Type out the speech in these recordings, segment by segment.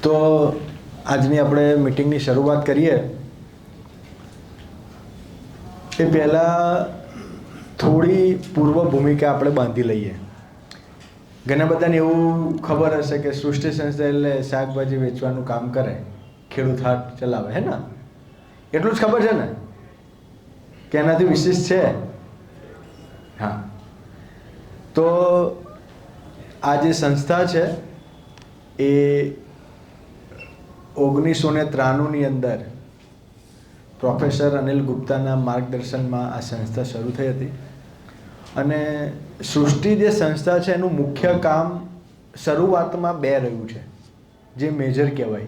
તો આજની આપણે મીટિંગની શરૂઆત કરીએ એ પહેલાં થોડી પૂર્વ ભૂમિકા આપણે બાંધી લઈએ. ઘણા બધાને એવું ખબર હશે કે સૃષ્ટિ સંસ્થા એટલે શાકભાજી વેચવાનું કામ કરે, ખેડૂત હાટ ચલાવે, હે ને? એટલું જ ખબર છે ને કે એનાથી વિશેષ છે? હા. તો આ જે સંસ્થા છે એ 1993ની અંદર પ્રોફેસર અનિલ ગુપ્તાના માર્ગદર્શનમાં આ સંસ્થા શરૂ થઈ હતી. અને સૃષ્ટિ જે સંસ્થા છે એનું મુખ્ય કામ શરૂઆતમાં બે રહ્યું છે, જે મેજર કહેવાય.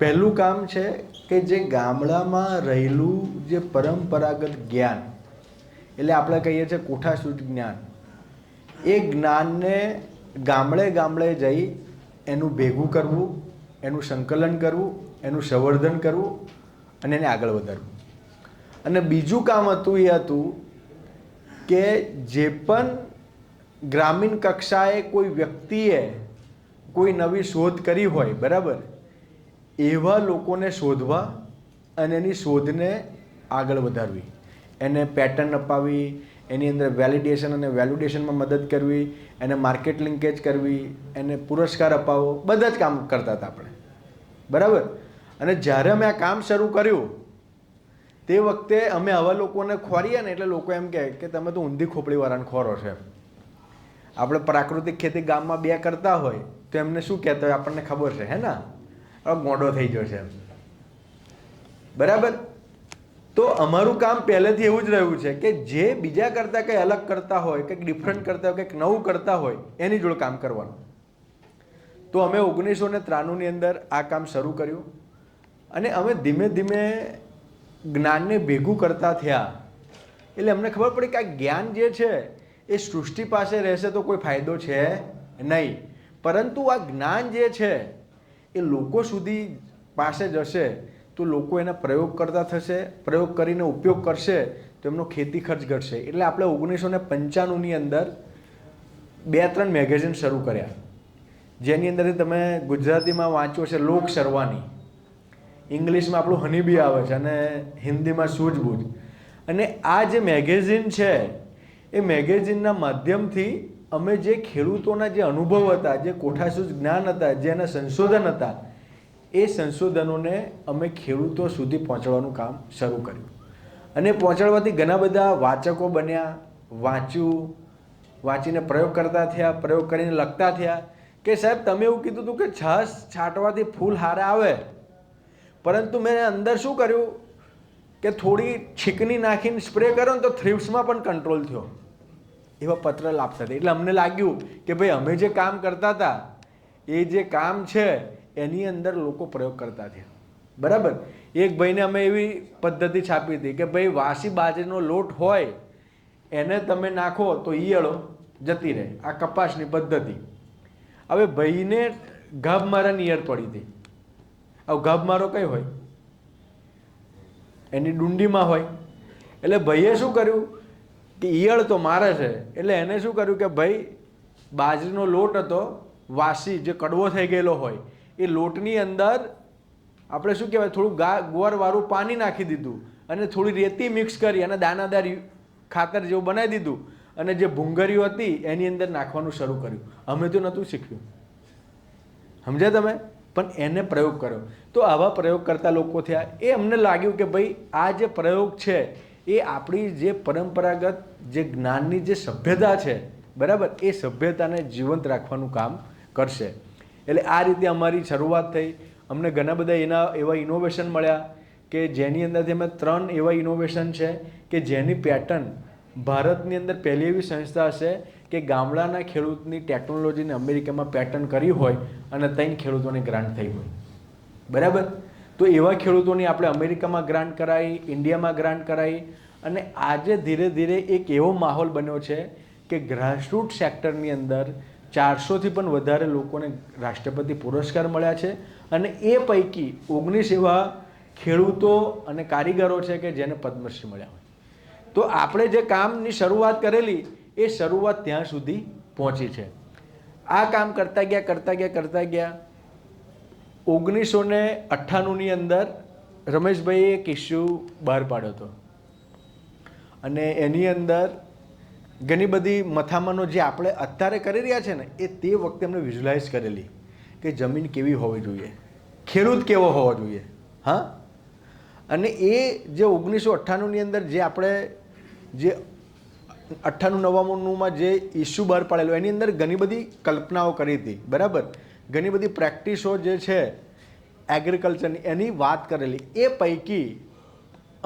પહેલું કામ છે કે જે ગામડામાં રહેલું જે પરંપરાગત જ્ઞાન, એટલે આપણે કહીએ છીએ કોઠાસૂઝ જ્ઞાન, એ જ્ઞાનને ગામડે ગામડે જઈ એનું ભેગું કરવું, એનું સંકલન કરવું, એનું સંવર્ધન કરવું અને એને આગળ વધારવું. અને બીજું કામ હતું એ હતું કે જે પણ ગ્રામીણ કક્ષાએ કોઈ વ્યક્તિએ કોઈ નવી શોધ કરી હોય, બરાબર, એવા લોકોને શોધવા અને એની શોધને આગળ વધારવી, એને પેટર્ન અપાવી, એની અંદર વેલિડેશન અને વેલિડેશનમાં મદદ કરવી, એને માર્કેટ લિંકેજ કરવી, એને પુરસ્કાર અપાવો, બધા જ કામ કરતા હતા આપણે, બરાબર. અને જ્યારે અમે આ કામ શરૂ કર્યું તે વખતે અમે આવા લોકોને ખોરીએ ને એટલે લોકો એમ કહે કે તમે તો ઊંધી ખોપડીવાળાને ખોરો છો. આપણે પ્રાકૃતિક ખેતી ગામમાં બે કરતા હોય તો એમને શું કહેતા હોય આપણને ખબર છે, હે ને? મોડો થઈ ગયો છે, બરાબર. તો અમારું કામ પહેલેથી એવું જ રહ્યું છે કે જે બીજા કરતાં કંઈ અલગ કરતા હોય, કંઈક ડિફરન્ટ કરતા હોય, કંઈક નવું કરતા હોય એની જોડે કામ કરવાનું. તો અમે 1993ની અંદર આ કામ શરૂ કર્યું અને અમે ધીમે ધીમે જ્ઞાનને ભેગું કરતા થયા. એટલે અમને ખબર પડી કે આ જ્ઞાન જે છે એ સૃષ્ટિ પાસે રહેશે તો કોઈ ફાયદો છે નહીં, પરંતુ આ જ્ઞાન જે છે એ લોકો સુધી પાસે જશે તો લોકો એના પ્રયોગ કરતા થશે, પ્રયોગ કરીને ઉપયોગ કરશે તો એમનો ખેતી ખર્ચ ઘટશે. એટલે આપણે 1995ની અંદર 2-3 મેગેઝિન શરૂ કર્યા, જેની અંદર તમે ગુજરાતીમાં વાંચ્યો છે લોક સરવાની, ઇંગ્લિશમાં આપણું હનીબી આવે છે અને હિન્દીમાં સૂઝબૂઝ. અને આ જે મેગેઝિન છે એ મેગેઝિનના માધ્યમથી અમે જે ખેડૂતોના જે અનુભવ હતા, જે કોઠાસૂઝ જ્ઞાન હતા, જે એના સંશોધન હતા, એ સંશોધનોને અમે ખેડૂતો સુધી પહોંચાડવાનું કામ શરૂ કર્યું. અને પહોંચાડવાથી ઘણા બધા વાચકો બન્યા, વાંચીને પ્રયોગ કરતા થયા, પ્રયોગ કરીને લખતા થયા કે સાહેબ તમે એવું કીધું હતું કે છાશ છાંટવાથી ફૂલ સારા આવે, પરંતુ મેં અંદર શું કર્યું કે થોડી છીકણી નાખીને સ્પ્રે કર્યો ને તો થ્રિપ્સમાં પણ કંટ્રોલ થયો. એવા પત્ર લાભતા હતા. એટલે અમને લાગ્યું કે ભાઈ અમે જે કામ કરતા હતા એ જે કામ છે એની અંદર લોકો પ્રયોગ કરતા થયા, બરાબર. એક ભાઈને અમે એવી પદ્ધતિ છાપી હતી કે ભાઈ વાસી બાજરીનો લોટ હોય એને તમે નાખો તો ઈયળો જતી રહે, આ કપાસની પદ્ધતિ. હવે ભાઈને ગાભ મારાની ઈયળ પડી હતી. હવે ગાભ મારો કઈ હોય? એની ડુંડીમાં હોય. એટલે ભાઈએ શું કર્યું કે ઈયળ તો મારે છે, એટલે એને શું કર્યું કે ભાઈ બાજરીનો લોટ હતો વાસી, જે કડવો થઈ ગયેલો હોય, એ લોટની અંદર આપણે શું કહેવાય થોડું ગોળવાળું પાણી નાખી દીધું અને થોડી રેતી મિક્સ કરી અને દાણાદાર ખાતર જેવું બનાવી દીધું અને જે ભૂંગરીઓ હતી એની અંદર નાખવાનું શરૂ કર્યું. અમે તો નહોતું શીખ્યું, સમજ્યા તમે? પણ એને પ્રયોગ કર્યો. તો આવા પ્રયોગ કરતા લોકો થયા. એ અમને લાગ્યું કે ભાઈ આ જે પ્રયોગ છે એ આપણી જે પરંપરાગત જે જ્ઞાનની જે સભ્યતા છે, બરાબર, એ સભ્યતાને જીવંત રાખવાનું કામ કરશે. એટલે આ રીતે અમારી શરૂઆત થઈ. અમને ઘણા બધા એવા ઇનોવેશન મળ્યા કે જેની અંદરથી અમે 3 એવા ઇનોવેશન છે કે જેની પેટર્ન ભારતની અંદર પહેલી એવી સંસ્થા હશે કે ગામડાના ખેડૂતની ટેકનોલોજીને અમેરિકામાં પેટર્ન કરી હોય અને 3 ખેડૂતોને ગ્રાન્ટ થઈ હોય, બરાબર. તો એવા ખેડૂતોની આપણે અમેરિકામાં ગ્રાન્ટ કરાવી, ઇન્ડિયામાં ગ્રાન્ટ કરાવી. અને આજે ધીરે ધીરે એક એવો માહોલ બન્યો છે કે ગ્રાસરૂટ સેક્ટરની અંદર 400થી પણ વધારે લોકોને રાષ્ટ્રપતિ પુરસ્કાર મળ્યા છે. અને એ પૈકી 19 એવા ખેડૂતો અને કારીગરો છે કે જેને પદ્મશ્રી મળ્યા હોય. તો આપણે જે કામની શરૂઆત કરેલી એ શરૂઆત ત્યાં સુધી પહોંચી છે. આ કામ કરતા ગયા 1998ની અંદર રમેશભાઈએ એક ઇસ્યુ બહાર પાડ્યો હતો અને એની અંદર ઘણી બધી મથામણો જે આપણે અત્યારે કરી રહ્યા છે ને એ તે વખતે એમને વિઝ્યુલાઇઝ કરેલી કે જમીન કેવી હોવી જોઈએ, ખેડૂત કેવો હોવો જોઈએ. હા, અને એ જે 1998ની અંદર જે આપણે જે 98-99માં જે ઇસ્યુ બહાર પાડેલો એની અંદર ઘણી બધી કલ્પનાઓ કરી હતી. બરાબર, ઘણી બધી પ્રેક્ટિસો જે છે એગ્રીકલ્ચરની એની વાત કરેલી. એ પૈકી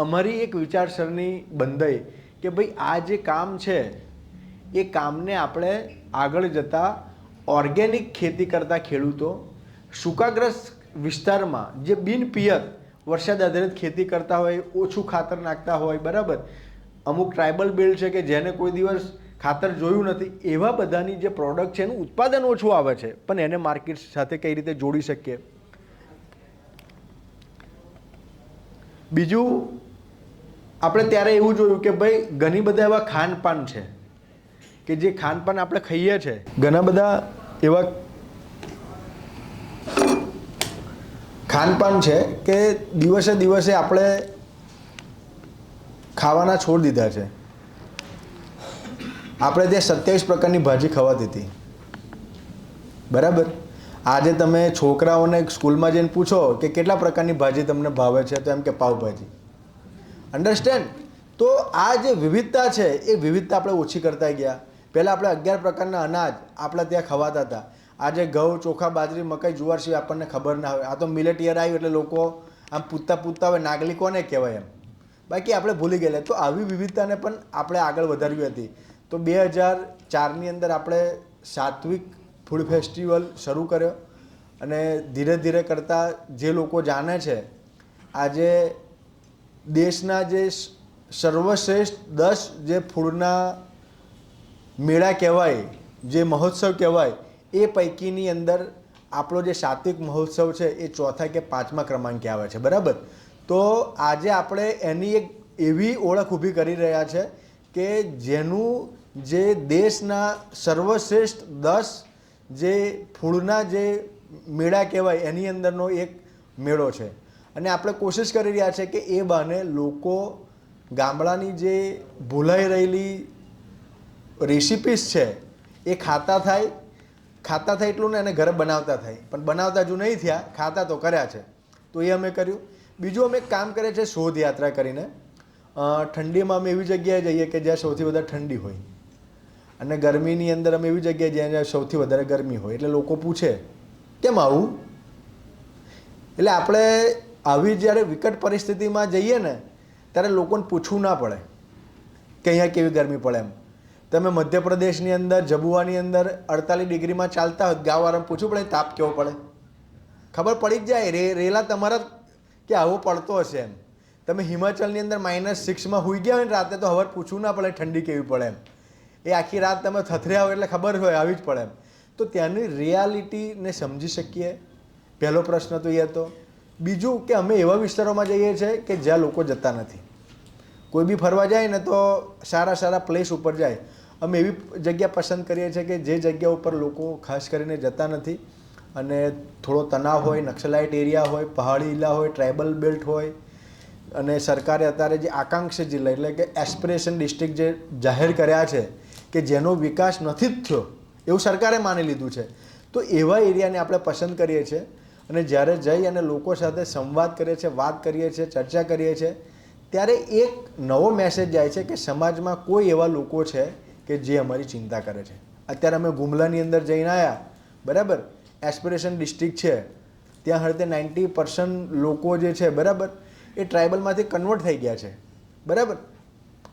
અમારી એક વિચારસરણી બંધાઈ કે ભાઈ આ જે કામ છે એ કામને આપણે આગળ જતાં ઓર્ગેનિક ખેતી કરતા ખેડૂતો, સૂકાગ્રસ્ત વિસ્તારમાં જે બિનપિયત વરસાદ આધારિત ખેતી કરતા હોય, ઓછું ખાતર નાખતા હોય, બરાબર, અમુક ટ્રાઇબલ બેલ્ટ છે કે જેને કોઈ દિવસ ખાતર જોયું નથી, એવા બધાની જે પ્રોડક્ટ છે એનું ઉત્પાદન ઓછું આવે છે પણ એને માર્કેટ સાથે કઈ રીતે જોડી શકીએ. બીજું આપણે ત્યારે એવું જોયું કે ભાઈ ઘણી બધા એવા ખાનપાન છે કે જે ખાનપાન આપણે ખાઈએ છીએ, ઘણા બધા એવા ખાનપાન છે કે દિવસે દિવસે આપણે ખાવાના છોડ દીધા છે. આપણે ત્યાં 27 પ્રકારની ભાજી ખવાતી હતી. બરાબર, આજે તમે છોકરાઓને સ્કૂલમાં જઈને પૂછો કે કેટલા પ્રકારની ભાજી તમને ભાવે છે તો એમ કે પાવભાજી. અન્ડરસ્ટેન્ડ? તો આ જે વિવિધતા છે એ વિવિધતા આપણે ઓછી કરતા ગયા. પહેલાં આપણે 11 પ્રકારના અનાજ આપણે ત્યાં ખવાતા હતા. આજે ઘઉં, ચોખા, બાજરી, મકાઈ, જુવાર સિવાય આપણને ખબર ના હોય. આ તો મિલેટ યર આવ્યું એટલે લોકો આમ પૂછતા હોય નાગલી કોને કહેવાય એમ. બાકી આપણે ભૂલી ગયેલા. તો આવી વિવિધતાને પણ આપણે આગળ વધારવી હતી. તો 2004ની અંદર આપણે સાત્વિક ફૂડ ફેસ્ટિવલ શરૂ કર્યો અને ધીરે ધીરે કરતાં જે લોકો જાણે છે આજે દેશના જે સર્વશ્રેષ્ઠ 10 જે ફૂડના મેળા કહેવાય, જે મહોત્સવ કહેવાય, એ પૈકીની અંદર આપણો જે સાત્વિક મહોત્સવ છે એ 4થા કે 5મા ક્રમાંકે આવે છે. બરાબર, તો આજે આપણે એની એક એવી ઓળખ ઊભી કરી રહ્યા છે કે જેનું જે દેશના સર્વશ્રેષ્ઠ 10 જે ફૂડના જે મેળા કહેવાય એની અંદરનો એક મેળો છે. અને આપણે કોશિશ કરી રહ્યા છે કે એ બહાને લોકો ગામડાની જે ભૂલાઈ રહેલી રેસિપીસ છે એ ખાતા થાય એટલું ને એને ઘરે બનાવતા થાય. પણ બનાવતા જો નહીં થયા, ખાતા તો કર્યા છે. તો એ અમે કર્યું. બીજું અમે એક કામ કરે છે શોધ યાત્રા કરીને. ઠંડીમાં અમે એવી જગ્યાએ જઈએ કે જ્યાં સૌથી વધારે ઠંડી હોય અને ગરમીની અંદર અમે એવી જગ્યાએ જ્યાં સૌથી વધારે ગરમી હોય. એટલે લોકો પૂછે કેમ આવું? એટલે આપણે આવી જ્યારે વિકટ પરિસ્થિતિમાં જઈએ ને ત્યારે લોકોને પૂછવું ના પડે કે અહીંયા કેવી ગરમી પડે એમ. તમે મધ્યપ્રદેશની અંદર ઝબુઆની અંદર 48 ડિગ્રીમાં ચાલતા હોય, ગામવાળાને પૂછવું પડે તાપ કેવો પડે? ખબર પડી જ જાય. રેલા તમારા કે આવો પડતો હશે એમ. તમે હિમાચલની અંદર -6માં સૂઈ ગયા હોય ને રાતે તો હવે પૂછવું ના પડે ઠંડી કેવી પડે એમ. એ આખી રાત તમે થથર્યા હોય એટલે ખબર હોય આવી જ પડે એમ. તો ત્યાંની રિયાલિટીને સમજી શકીએ, પહેલો પ્રશ્ન તો એ હતો. બીજું કે અમે એવા વિસ્તારોમાં જઈએ છીએ કે જ્યાં લોકો જતા નથી. કોઈ બી ફરવા જાય ને તો સારા પ્લેસ ઉપર જાય. અમે એવી જગ્યા પસંદ કરીએ છીએ કે જે જગ્યા ઉપર લોકો ખાસ કરીને જતા નથી અને થોડો તણાવ હોય, નક્સલાઇટ એરિયા હોય, પહાડી ઇલા હોય, ટ્રાઇબલ બેલ્ટ હોય. અને સરકારે અત્યારે જે આકાંક્ષી જિલ્લા એટલે કે એસ્પિરેશન ડિસ્ટ્રિક્ટ જે જાહેર કર્યા છે કે જેનો વિકાસ નથી જ થયો એવું સરકારે માની લીધું છે. તો એવા એરિયાને આપણે પસંદ કરીએ છીએ અને જ્યારે જઈ અને લોકો સાથે સંવાદ કરીએ છીએ, વાત કરીએ છીએ, ચર્ચા કરીએ છીએ ત્યારે એક નવો મેસેજ જાય છે કે સમાજમાં કોઈ એવા લોકો છે કે જે અમારી ચિંતા કરે છે. અત્યારે અમે ગુમલાની અંદર જઈને આવ્યા, બરાબર, એસ્પિરેશન ડિસ્ટ્રિક્ટ છે, ત્યાં હળતે 90% લોકો જે છે, બરાબર, એ ટ્રાઇબલમાંથી કન્વર્ટ થઈ ગયા છે. બરાબર,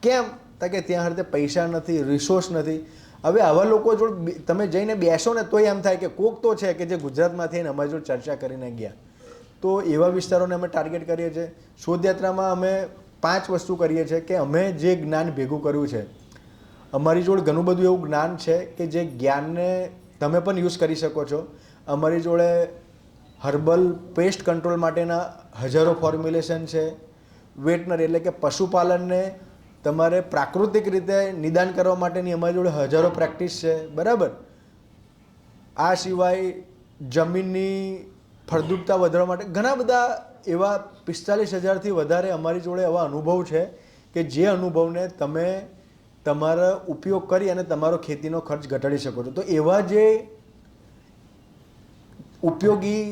કેમ? કે ત્યાં હળતે પૈસા નથી, રિસોર્સ નથી. હવે આવા લોકો જોડે તમે જઈને બેસો ને તોય એમ થાય કે કોક તો છે કે જે ગુજરાતમાંથી આવીને અમારી જોડે ચર્ચા કરીને ગયા. તો એવા વિસ્તારોને અમે ટાર્ગેટ કરીએ છીએ. શોધયાત્રામાં અમે 5 વસ્તુ કરીએ છીએ કે અમે જે જ્ઞાન ભેગું કર્યું છે, અમારી જોડે ઘણું બધું એવું જ્ઞાન છે કે જે જ્ઞાનને તમે પણ યુઝ કરી શકો છો. અમારી જોડે હર્બલ પેસ્ટ કંટ્રોલ માટેના હજારો ફોર્મ્યુલેશન છે. વેટનરી એટલે કે પશુપાલનને તમારે પ્રાકૃતિક રીતે નિદાન કરવા માટેની અમારી જોડે હજારો પ્રેક્ટિસ છે. બરાબર, આ સિવાય જમીનની ફળદ્રુપતા વધારવા માટે ઘણા બધા એવા 45,000થી વધારે અમારી જોડે એવા અનુભવ છે કે જે અનુભવને તમે તમારા ઉપયોગ કરી અને તમારો ખેતીનો ખર્ચ ઘટાડી શકો છો. તો એવા જે ઉપયોગી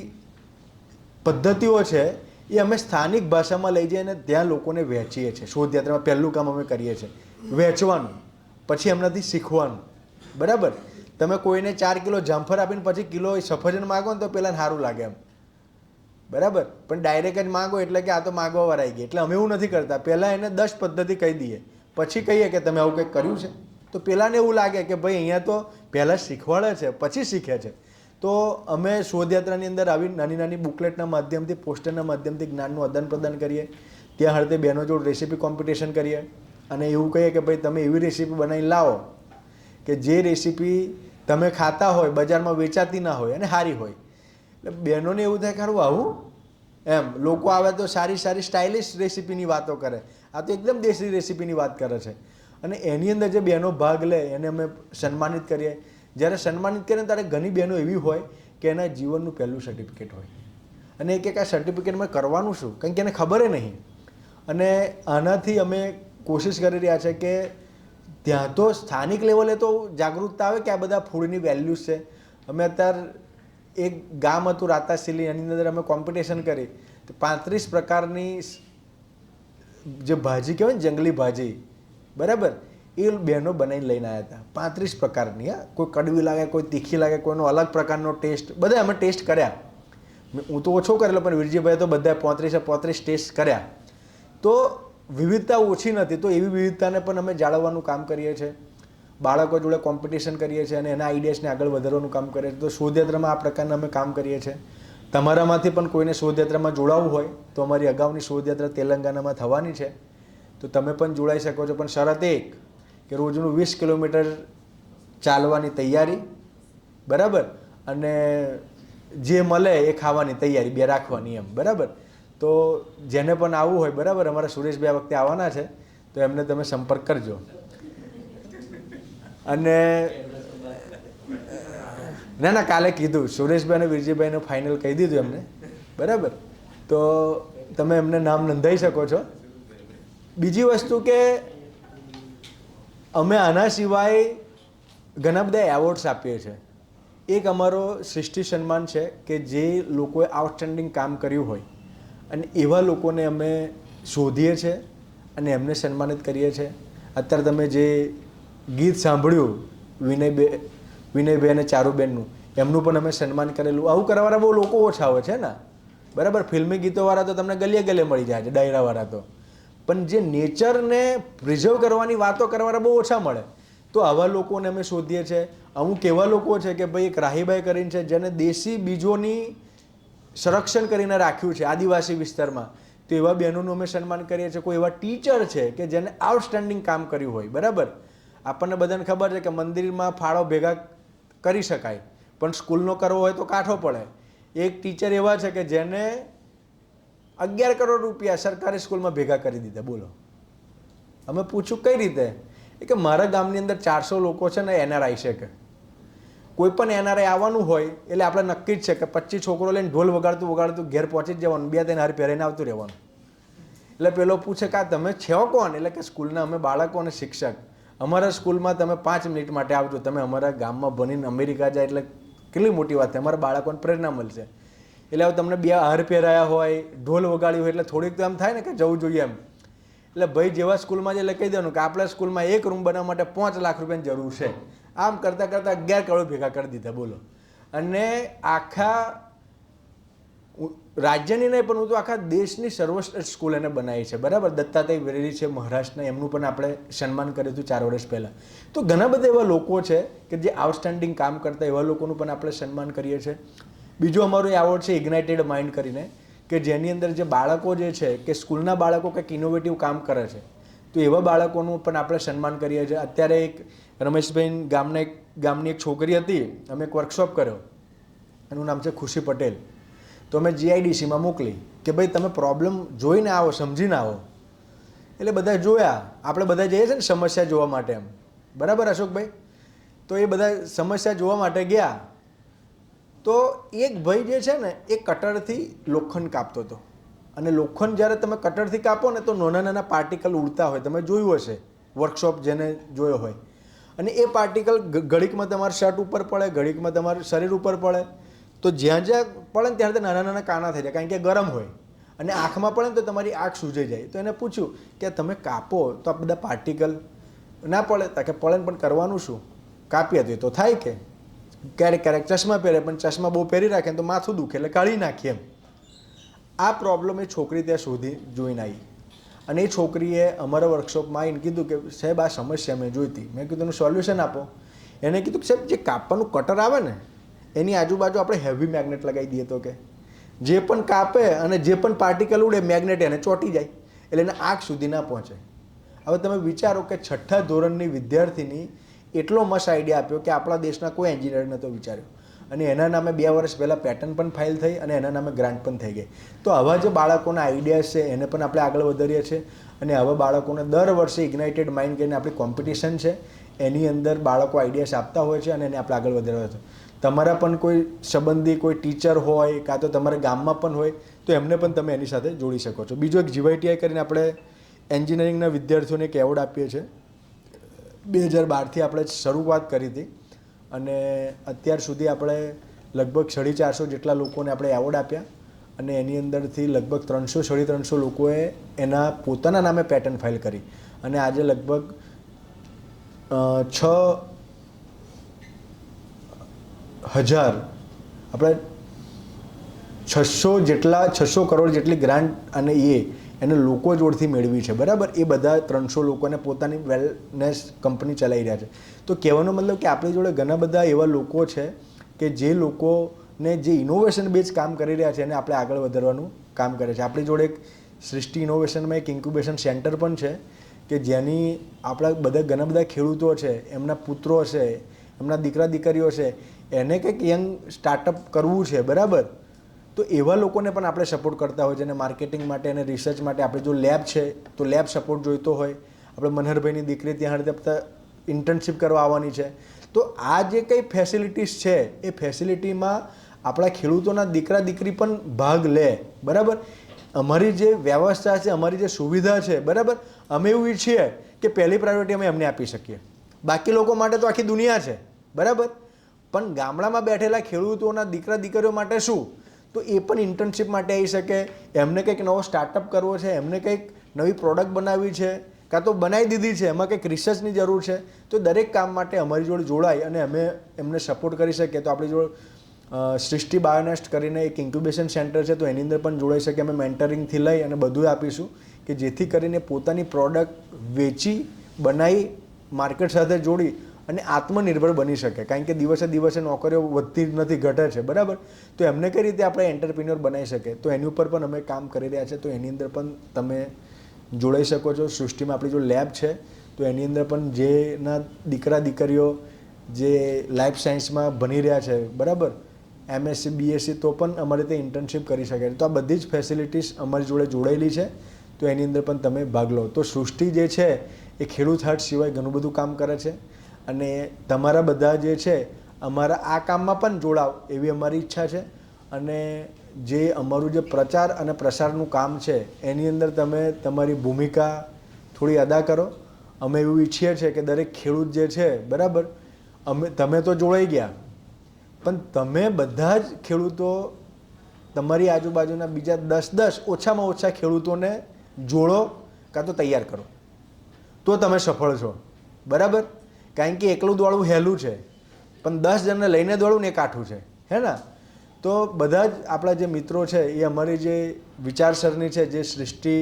પદ્ધતિઓ છે એ અમે સ્થાનિક ભાષામાં લઈ જઈને ત્યાં લોકોને વહેંચીએ છીએ. શોધયાત્રામાં પહેલું કામ અમે કરીએ છીએ વહેંચવાનું, પછી એમનાથી શીખવાનું. બરાબર, તમે કોઈને 4 કિલો જામફળ આપીને પછી કિલો સફરજન માગો ને તો પેલા સારું લાગે એમ, બરાબર, પણ ડાયરેક્ટ જ માગો એટલે કે આ તો માગવા વરાઈ ગઈ. એટલે અમે એવું નથી કરતા, પહેલાં એને 10 પદ્ધતિ કહી દઈએ, પછી કહીએ કે તમે આવું કંઈક કર્યું છે. તો પેલાને એવું લાગે કે ભાઈ અહીંયા તો પહેલાં શીખવાડે છે પછી શીખે છે. તો અમે શોધયાત્રાની અંદર આવી નાની નાની બુકલેટના માધ્યમથી, પોસ્ટરના માધ્યમથી જ્ઞાનનું આદાન પ્રદાન કરીએ. ત્યાં હળતે બહેનો જોડે રેસીપી કોમ્પિટિશન કરીએ અને એવું કહીએ કે ભાઈ તમે એવી રેસીપી બનાવી લાવો કે જે રેસીપી તમે ખાતા હોય, બજારમાં વેચાતી ના હોય અને સારી હોય. એટલે બહેનોને એવું થાય કે સારું આવું એમ, લોકો આવે તો સારી સારી સ્ટાઇલિશ રેસીપીની વાતો કરે, આ તો એકદમ દેશી રેસીપીની વાત કરે છે. અને એની અંદર જે બહેનો ભાગ લે એને અમે સન્માનિત કરીએ. જ્યારે સન્માનિત કરીએ ત્યારે ઘણી બહેનો એવી હોય કે એના જીવનનું પહેલું સર્ટિફિકેટ હોય અને એ કે આ સર્ટિફિકેટમાં કરવાનું શું, કંઈ કે એને ખબર નહીં. અને આનાથી અમે કોશિશ કરી રહ્યા છે કે ત્યાં તો સ્થાનિક લેવલે તો જાગૃતતા આવે કે આ બધા ફૂડની વેલ્યુઝ છે. અમે અત્યારે એક ગામ હતું રાતાશીલી, એની અંદર અમે કોમ્પિટિશન કરી તો 35 પ્રકારની જે ભાજી કહેવાય ને જંગલી ભાજી, બરાબર, એ બહેનો બનાવીને લઈને આવ્યા હતા 35 પ્રકારની. હા, કોઈ કડવી લાગે, કોઈ તીખી લાગે, કોઈનો અલગ પ્રકારનો ટેસ્ટ, બધા અમે ટેસ્ટ કર્યા. હું તો ઓછો કરેલો પણ વીરજીભાઈ તો બધા 35 ટેસ્ટ કર્યા. તો વિવિધતા ઓછી નથી, તો એવી વિવિધતાને પણ અમે જાળવવાનું કામ કરીએ છીએ. બાળકો જોડે કોમ્પિટિશન કરીએ છીએ અને એના આઈડિયાસને આગળ વધારવાનું કામ કરીએ છીએ. તો શોધયાત્રામાં આ પ્રકારના અમે કામ કરીએ છીએ. તમારામાંથી પણ કોઈને શોધયાત્રામાં જોડાવવું હોય તો અમારી અગાઉની શોધયાત્રા તેલંગાણામાં થવાની છે, તો તમે પણ જોડાઈ શકો છો. પણ શરત એક કે રોજનું 20 કિલોમીટર ચાલવાની તૈયારી, બરાબર, અને જે મળે એ ખાવાની તૈયારી બે રાખવાની એમ, બરાબર. તો જેને પણ આવવું હોય, બરાબર, અમારા સુરેશભાઈ આ વખતે આવવાના છે તો એમને તમે સંપર્ક કરજો. અને ના ના, કાલે કીધું સુરેશભાઈ અને વીરજીભાઈને ફાઇનલ કહી દીધું એમને, બરાબર. તો તમે એમને નામ નોંધાઈ શકો છો. બીજી વસ્તુ કે અમે આના સિવાય ઘણા બધા એવોર્ડ્સ આપીએ છીએ. એક અમારો સૃષ્ટિ સન્માન છે કે જે લોકોએ આઉટસ્ટેન્ડિંગ કામ કર્યું હોય અને એવા લોકોને અમે શોધીએ છીએ અને એમને સન્માનિત કરીએ છીએ. અત્યારે તમે જે ગીત સાંભળ્યું વિનયભાઈ અને ચારુબેનનું, એમનું પણ અમે સન્માન કરેલું. આવું કરવાવાળા બહુ લોકો ઓછા હોય છે ને, બરાબર. ફિલ્મી ગીતોવાળા તો તમને ગલીએ ગલીએ મળી જાય છે, ડાયરાવાળા તો. પણ જે નેચરને પ્રિઝર્વ કરવાની વાતો કરવાવાળા બહુ ઓછા મળે. તો આવા લોકોને અમે શોધીએ છીએ. અમુક એવા લોકો છે કે ભાઈ એક રાહીબાઈ કરીને છે જેને દેશી બીજોની સંરક્ષણ કરીને રાખ્યું છે આદિવાસી વિસ્તારમાં, તો એવા બહેનોનું અમે સન્માન કરીએ છીએ. કોઈ એવા ટીચર છે કે જેને આઉટસ્ટેન્ડિંગ કામ કર્યું હોય, બરાબર. આપણને બધાને ખબર છે કે મંદિરમાં ફાળો ભેગા કરી શકાય પણ સ્કૂલનો કરવો હોય તો કાઠો પડે. એક ટીચર એવા છે કે જેને 11 કરોડ રૂપિયા સરકારી સ્કૂલમાં ભેગા કરી દીધા. બોલો. અમે પૂછ્યું કઈ રીતે? એ કે મારા ગામની અંદર 400 લોકો છે ને એનઆરઆઈ છે, કે કોઈ પણ એનઆરઆઈ આવવાનું હોય એટલે આપણે નક્કી જ છે કે 25 છોકરો લઈને ઢોલ વગાડતું વગાડતું ઘેર પહોંચી જ જવાનું, 2-3 હાર પહેરીને આવતું રહેવાનું. એટલે પેલો પૂછે કે આ તમે છો કોણ? એટલે કે સ્કૂલના અમે બાળકો અને શિક્ષક. અમારા સ્કૂલમાં તમે 5 મિનિટ માટે આવજો, તમે અમારા ગામમાં ભણીને અમેરિકા જાય એટલે કેટલી મોટી વાત છે, અમારા બાળકોને પ્રેરણા મળશે. એટલે હવે તમને 2 હાર પહેરાયા હોય, ઢોલ વગાડ્યું હોય એટલે થોડીક તો એમ થાય ને કે જવું જોઈએ એમ. એટલે ભાઈ જેવા સ્કૂલમાં જે લખી દેવાનું કે આપણા સ્કૂલમાં એક રૂમ બનાવવા માટે 5 લાખ રૂપિયાની જરૂર છે. આમ કરતાં કરતાં 11 કરોડ ભેગા કરી દીધા. બોલો. અને આખા રાજ્યની નહીં પણ હું તો આખા દેશની સર્વશ્રેષ્ઠ સ્કૂલ એને બનાવી છે, બરાબર. દત્તાત્રેય વેરેલી છે મહારાષ્ટ્રના, એમનું પણ આપણે સન્માન કર્યું હતું 4 વર્ષ પહેલાં. તો ઘણા બધા એવા લોકો છે કે જે આઉટસ્ટેન્ડિંગ કામ કરતા, એવા લોકોનું પણ આપણે સન્માન કરીએ છીએ. બીજું અમારું એવોર્ડ છે ઇગ્નાઇટેડ માઇન્ડ કરીને, કે જેની અંદર જે બાળકો જે છે કે સ્કૂલના બાળકો કંઈક ઇનોવેટિવ કામ કરે છે, તો એવા બાળકોનું પણ આપણે સન્માન કરીએ છીએ. અત્યારે એક રમેશભાઈ ગામની એક છોકરી હતી, અમે એક વર્કશોપ કર્યો, એનું નામ છે ખુશી પટેલ. તો અમે જીઆઈડીસીમાં મોકલી કે ભાઈ તમે પ્રોબ્લેમ જોઈને આવો, સમજીને આવો. એટલે બધા જોયા, આપણે બધા જઈએ છીએ ને સમસ્યા જોવા માટે એમ, બરાબર અશોકભાઈ. તો એ બધા સમસ્યા જોવા માટે ગયા તો એક ભાઈ જે છે ને એ કટરથી લોખંડ કાપતો હતો અને લોખંડ જ્યારે તમે કટરથી કાપો ને તો નાના નાના પાર્ટિકલ ઉડતા હોય, તમે જોયું હશે વર્કશોપ જેને જોયો હોય, અને એ પાર્ટિકલ ઘડીકમાં તમારા શર્ટ ઉપર પડે, ઘડીકમાં તમારા શરીર ઉપર પડે, તો જ્યાં જ્યાં પડે ને ત્યારે તે નાના નાના કાણા થઈ જાય કારણ કે ગરમ હોય, અને આંખમાં પડે ને તો તમારી આંખ સૂજાઈ જાય. તો એને પૂછ્યું કે તમે કાપો તો આ બધા પાર્ટિકલ ના પડે? તા કે પડે ને પણ કરવાનું શું, કાપીએ તો એ તો થાય કે. ક્યારેક ક્યારેક ચશ્મા પહેરે પણ ચશ્મા બહુ પહેરી રાખે તો માથું દુખે એટલે કાઢી નાખીએ એમ. આ પ્રોબ્લેમ એ છોકરી ત્યાં શોધી જોઈને આવી, અને એ છોકરીએ અમારા વર્કશોપમાં આવીને કીધું કે સાહેબ આ સમસ્યા મેં જોઈતી. મેં કીધું એનું સોલ્યુશન આપો. એને કીધું કે સાહેબ જે કાપવાનું કટર આવે ને એની આજુબાજુ આપણે હેવી મેગ્નેટ લગાવી દઈએ તો કે જે પણ કાપે અને જે પણ પાર્ટિકલ ઉડે મેગ્નેટ એને ચોંટી જાય એટલે એને આંખ સુધી ના પહોંચે. હવે તમે વિચારો કે 6ઠ્ઠા ધોરણની વિદ્યાર્થીની એટલો મસ્ત આઈડિયા આપ્યો કે આપણા દેશના કોઈ એન્જિનિયર નહોતો વિચાર્યો, અને એના નામે 2 વર્ષ પહેલાં પેટર્ન પણ ફાઇલ થઈ અને એના નામે ગ્રાન્ટ પણ થઈ ગઈ. તો આવા જે બાળકોના આઈડિયાઝ છે એને પણ આપણે આગળ વધારીએ છીએ, અને આવા બાળકોને દર વર્ષે ઇગ્નાઇટેડ માઇન્ડ કરીને આપણી કોમ્પિટિશન છે એની અંદર બાળકો આઈડિયાઝ આપતા હોય છે અને એને આપણે આગળ વધારવા છે. તમારા પણ કોઈ સંબંધી કોઈ ટીચર હોય કાં તો તમારા ગામમાં પણ હોય તો એમને પણ તમે એની સાથે જોડી શકો છો. બીજો એક GYTI કરીને આપણે એન્જિનિયરિંગના વિદ્યાર્થીઓને એક એવોર્ડ આપીએ છીએ. 2012થી આપણે શરૂઆત કરી હતી અને અત્યાર સુધી આપણે લગભગ 450 જેટલા લોકોને આપણે એવોર્ડ આપ્યા, અને એની અંદરથી લગભગ 300-350 લોકોએ એના પોતાના નામે પેટર્ન ફાઇલ કરી, અને આજે લગભગ 6,000 આપણે 600 કરોડ જેટલી ગ્રાન્ટ અને એને લોકો જોડથી મેળવી છે. બરાબર, એ બધા 300 લોકોને પોતાની વેલનેસ કંપની ચલાવી રહ્યા છે. તો કહેવાનો મતલબ કે આપણી જોડે ઘણા બધા એવા લોકો છે કે જે લોકોને જે ઇનોવેશન બેઝ કામ કરી રહ્યા છે એને આપણે આગળ વધારવાનું કામ કરે છે. આપણી જોડે એક સૃષ્ટિ ઇનોવેશનમાં એક ઇન્ક્યુબેશન સેન્ટર પણ છે કે જેની આપણા ઘણા બધા ખેડૂતો છે, એમના પુત્રો છે, એમના દીકરા દીકરીઓ છે, એને કંઈક યંગ સ્ટાર્ટઅપ કરવું છે. બરાબર, તો એવા લોકોને પણ આપણે સપોર્ટ કરતા હોય છે, અને માર્કેટિંગ માટે અને રિસર્ચ માટે આપણે જો લેબ છે તો લેબ સપોર્ટ જોઈતો હોય. આપણે મનહરભાઈની દીકરી ત્યાં ઇન્ટર્નશીપ કરવા આવવાની છે. તો આ જે કંઈ ફેસિલિટીઝ છે એ ફેસિલિટીમાં આપણા ખેડૂતોના દીકરા દીકરી પણ ભાગ લે. બરાબર, અમારી જે વ્યવસ્થા છે, અમારી જે સુવિધા છે, બરાબર, અમે એવું ઈચ્છીએ કે પહેલી પ્રાયોરિટી અમે એમને આપી શકીએ. બાકી લોકો માટે તો આખી દુનિયા છે. બરાબર, પણ ગામડામાં બેઠેલા ખેડૂતોના દીકરા દીકરીઓ માટે શું, તો એ પણ ઇન્ટર્નશીપ માટે આવી શકે. એમને કંઈક નવો સ્ટાર્ટઅપ કરવો છે, એમને કંઈક નવી પ્રોડક્ટ બનાવવી છે, કાં તો બનાવી દીધી છે, એમાં કંઈક રિસર્ચની જરૂર છે, તો દરેક કામ માટે અમારી જોડે જોડાય અને અમે એમને સપોર્ટ કરી શકીએ. તો આપણી જોડે સૃષ્ટિ બાયોનેસ્ટ કરીને એક ઇન્ક્યુબેશન સેન્ટર છે, તો એની અંદર પણ જોડાઈ શકે. અમે મેન્ટરિંગથી લઈ અને બધું આપીશું કે જેથી કરીને પોતાની પ્રોડક્ટ વેચી બનાવી માર્કેટ સાથે જોડી અને આત્મનિર્ભર બની શકે. કારણ કે દિવસે દિવસે નોકરીઓ વધતી નથી, ઘટે છે. બરાબર, તો એમને કઈ રીતે આપણે એન્ટરપ્રિન્યોર બનાવી શકે, તો એની ઉપર પણ અમે કામ કરી રહ્યા છીએ. તો એની અંદર પણ તમે જોડાઈ શકો છો. સૃષ્ટિમાં આપણી જો લેબ છે તો એની અંદર પણ જેના દીકરા દીકરીઓ જે લાઈફ સાયન્સમાં ભણી રહ્યા છે, બરાબર, MSc BSc, તો પણ અમારે ત્યાં ઇન્ટર્નશીપ કરી શકે. તો આ બધી જ ફેસિલિટીઝ અમારી જોડે જોડાયેલી છે, તો એની અંદર પણ તમે ભાગ લો. તો સૃષ્ટિ જે છે એ ખેડૂત હાટ સિવાય ઘણું બધું કામ કરે છે, અને તમારા બધા જે છે અમારા આ કામમાં પણ જોડાવ એવી અમારી ઈચ્છા છે. અને જે અમારું જે પ્રચાર અને પ્રસારનું કામ છે એની અંદર તમે તમારી ભૂમિકા થોડી અદા કરો. અમે એવું ઈચ્છીએ છીએ કે દરેક ખેડૂત જે છે, બરાબર, તમે તો જોડાઈ ગયા, પણ તમે બધા જ ખેડૂતો તમારી આજુબાજુના બીજા 10 ઓછામાં ઓછા ખેડૂતોને જોડો કાં તો તૈયાર કરો, તો તમે સફળ છો. બરાબર, કારણ કે એકલું દોડવું સહેલું છે, પણ 10 જણને લઈને દોડવું ને એ કાઠું છે, હે ને? તો બધા જ આપણા જે મિત્રો છે એ અમારી જે વિચારસરણી છે, જે સૃષ્ટિ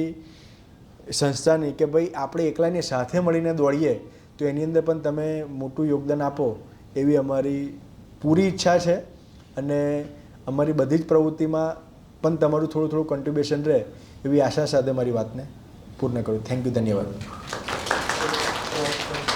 સંસ્થાની, કે ભાઈ આપણે એકલાની સાથે મળીને દોડીએ, તો એની અંદર પણ તમે મોટું યોગદાન આપો એવી અમારી પૂરી ઈચ્છા છે. અને અમારી બધી જ પ્રવૃત્તિમાં પણ તમારું થોડું થોડું કન્ટ્રીબ્યુશન રહે એવી આશા સાથે મારી વાતને પૂર્ણ કરું. થેન્ક યુ, ધન્યવાદ.